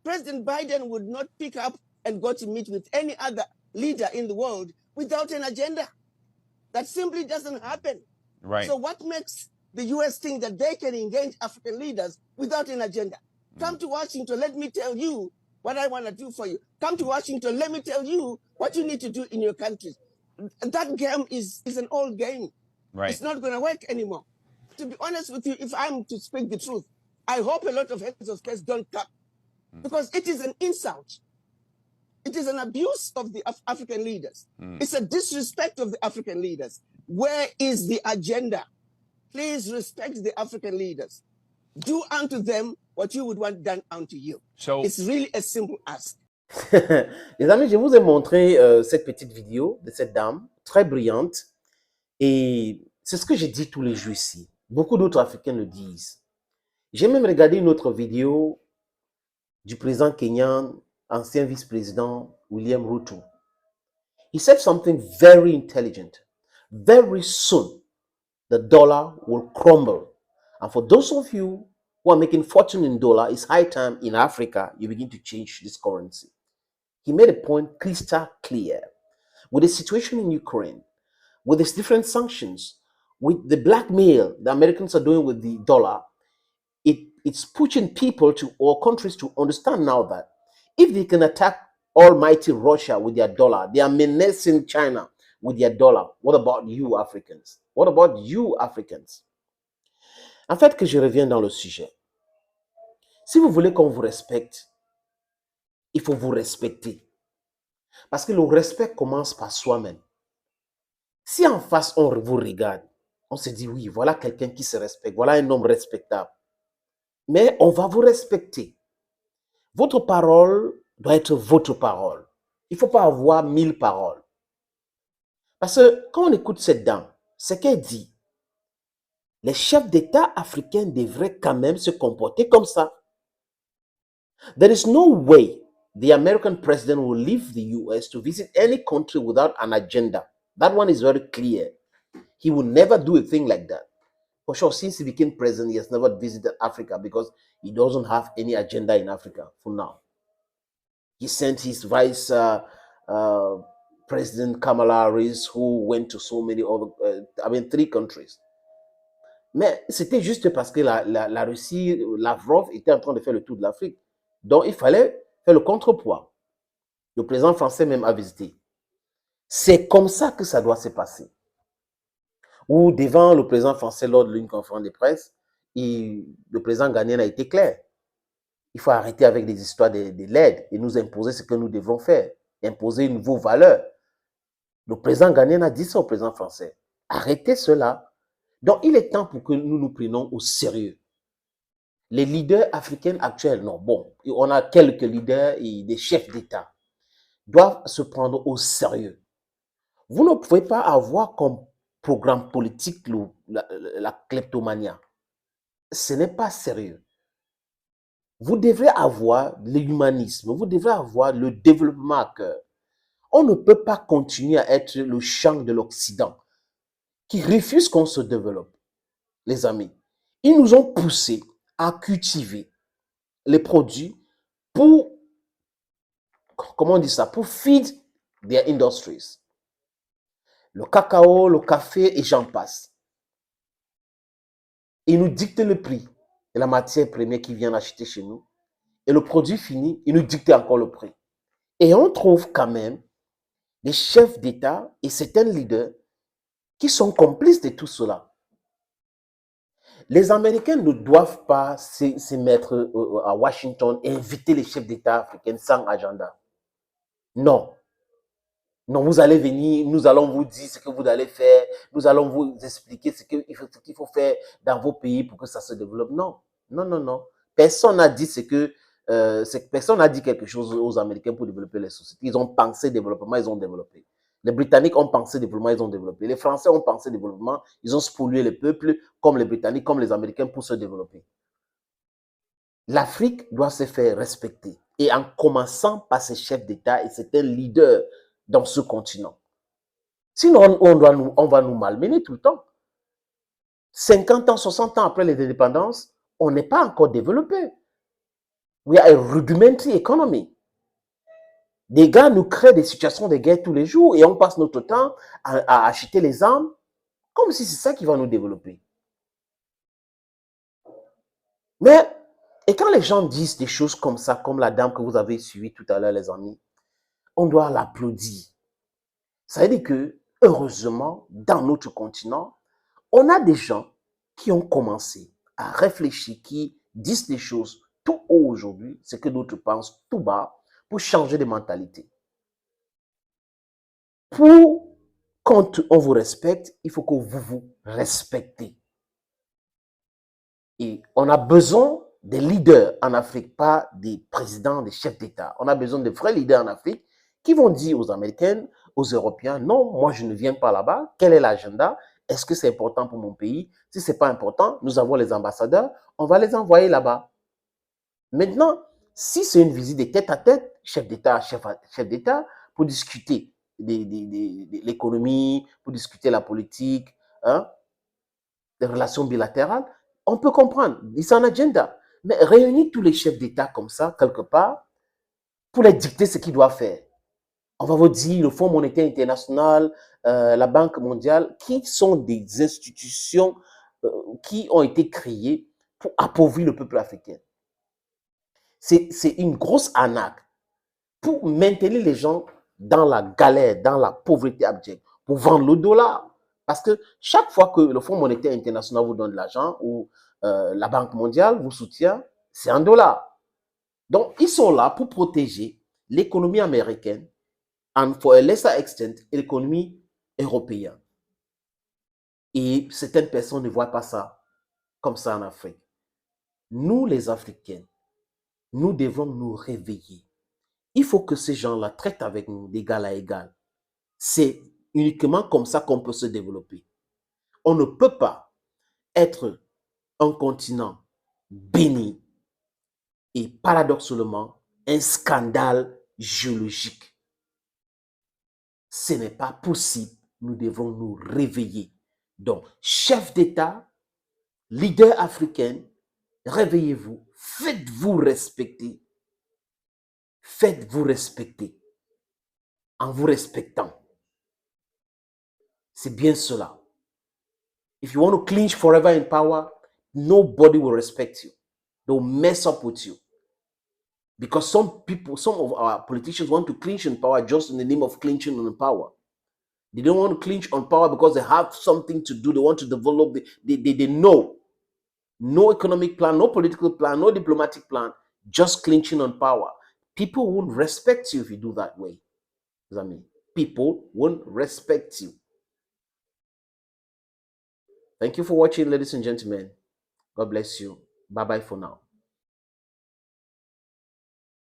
President Biden would not pick up and go to meet with any other leader in the world without an agenda. That simply doesn't happen. Right. So what makes the US think that they can engage African leaders without an agenda? Come to Washington, let me tell you what I want to do for you. Come to Washington, let me tell you what you need to do in your country. That game is an old game. Right. It's not going to work anymore. To be honest with you, if I'm to speak the truth, I hope a lot of heads of states don't come, because it is an insult. It is an abuse of the African leaders. It's a disrespect of the African leaders. Where is the agenda? Please respect the African leaders. Do unto them what you would want done unto you. So it's really a simple ask. Les amis, je vous ai montré cette petite vidéo de cette dame, très brillante. Et c'est ce que j'ai dit tous les jours ici. Beaucoup d'autres Africains le disent. J'ai même regardé une autre vidéo du président kenyan, ancien vice-président William Ruto. He said something very intelligent. Very soon, the dollar will crumble. And for those of you who are making fortune in dollar, it's high time in Africa you begin to change this currency. He made a point crystal clear. With the situation in Ukraine, with its different sanctions, with the blackmail the Americans are doing with the dollar, it's pushing people to, or countries to understand now that if they can attack almighty Russia with their dollar, they are menacing China with their dollar. What about you Africans? What about you Africans? En fait, que je reviens dans le sujet. Si vous voulez qu'on vous respecte, il faut vous respecter. Parce que le respect commence par soi-même. Si en face, on vous regarde, on se dit, oui, voilà quelqu'un qui se respecte, voilà un homme respectable. Mais on va vous respecter. Votre parole doit être votre parole. Il ne faut pas avoir 1000 paroles. Parce que quand on écoute cette dame, ce qu'elle dit, les chefs d'État africains devraient quand même se comporter comme ça. There is no way the American president will leave the US to visit any country without an agenda. That one is very clear. He will never do a thing like that. For sure, since he became president, he has never visited Africa because he doesn't have any agenda in Africa for now. He sent his vice president Kamala Harris, who went to so many other, 3 countries. Mais c'était juste parce que la Russie, Lavrov, était en train de faire le tour de l'Afrique. Donc, il fallait faire le contrepoids. Le président français même a visité. C'est comme ça que ça doit se passer. Ou devant le président français lors d'une conférence de presse, le président ghanéen a été clair. Il faut arrêter avec des histoires de l'aide et nous imposer ce que nous devons faire. Imposer une nouvelle valeur. Le président ghanéen a dit ça au président français. Arrêtez cela. Donc, il est temps pour que nous nous prenions au sérieux. Les leaders africains actuels, non, bon, on a quelques leaders et des chefs d'État, doivent se prendre au sérieux. Vous ne pouvez pas avoir comme programme politique la kleptomania. Ce n'est pas sérieux. Vous devrez avoir l'humanisme, vous devrez avoir le développement à cœur. On ne peut pas continuer à être le champ de l'Occident qui refuse qu'on se développe. Les amis, ils nous ont poussés à cultiver les produits pour, comment on dit ça, pour feed their industries. Le cacao, le café et j'en passe. Ils nous dictent le prix de la matière première qu'ils viennent acheter chez nous. Et le produit fini, ils nous dictent encore le prix. Et on trouve quand même des chefs d'État et certains leaders qui sont complices de tout cela. Les Américains ne doivent pas se mettre à Washington et inviter les chefs d'État africains sans agenda. Non. Non, vous allez venir, nous allons vous dire ce que vous allez faire, nous allons vous expliquer ce qu'il faut faire dans vos pays pour que ça se développe. Non, non, non, non. Personne n'a dit personne n'a dit quelque chose aux Américains pour développer les sociétés. Ils ont pensé développement, ils ont développé. Les Britanniques ont pensé développement, ils ont développé. Les Français ont pensé développement, ils ont spolié les peuples, comme les Britanniques, comme les Américains, pour se développer. L'Afrique doit se faire respecter. Et en commençant par ses chefs d'État et certains leaders dans ce continent. Sinon, on va nous malmener tout le temps. 50 ans, 60 ans après les indépendances, on n'est pas encore développé. We are a rudimentary economy. Des gars nous créent des situations de guerre tous les jours et on passe notre temps à acheter les armes comme si c'est ça qui va nous développer. Mais, et quand les gens disent des choses comme ça, comme la dame que vous avez suivie tout à l'heure, les amis, on doit l'applaudir. Ça veut dire que, heureusement, dans notre continent, on a des gens qui ont commencé à réfléchir, qui disent des choses tout haut aujourd'hui, ce que d'autres pensent tout bas, pour changer de mentalité. Pour quand on vous respecte, il faut que vous vous respectez. Et on a besoin des leaders en Afrique, pas des présidents, des chefs d'État. On a besoin de vrais leaders en Afrique qui vont dire aux Américains, aux Européens, non, moi je ne viens pas là-bas. Quel est l'agenda? Est-ce que c'est important pour mon pays? Si ce n'est pas important, nous avons les ambassadeurs, on va les envoyer là-bas. Maintenant, si c'est une visite de tête à tête, chef d'État, chef d'État, pour discuter de l'économie, pour discuter la politique, hein, des relations bilatérales, on peut comprendre, c'est un agenda. Mais réunir tous les chefs d'État comme ça, quelque part, pour les dicter ce qu'ils doivent faire. On va vous dire le Fonds monétaire international, la Banque mondiale, qui sont des institutions qui ont été créées pour appauvrir le peuple africain. C'est une grosse arnaque pour maintenir les gens dans la galère, dans la pauvreté abjecte, pour vendre le dollar. Parce que chaque fois que le Fonds monétaire international vous donne de l'argent ou la Banque mondiale vous soutient, c'est en dollars. Donc, ils sont là pour protéger l'économie américaine, and for a lesser extent, l'économie européenne. Et certaines personnes ne voient pas ça comme ça en Afrique. Nous, les Africains, nous devons nous réveiller. Il faut que ces gens-là traitent avec nous d'égal à égal. C'est uniquement comme ça qu'on peut se développer. On ne peut pas être un continent béni et paradoxalement un scandale géologique. Ce n'est pas possible. Nous devons nous réveiller. Donc, chef d'État, leader africain, réveillez-vous, faites-vous respecter. Faites-vous respecter en vous respectant. C'est bien cela. If you want to clinch forever in power, nobody will respect you. They'll mess up with you. Because some people, some of our politicians want to clinch in power just in the name of clinching on power. They don't want to clinch on power because they have something to do. They want to develop. They know. No economic plan, no political plan, no diplomatic plan, just clinching on power. People won't respect you if you do that way. I mean, people won't respect you. Thank you for watching, ladies and gentlemen. God bless you. Bye-bye for now.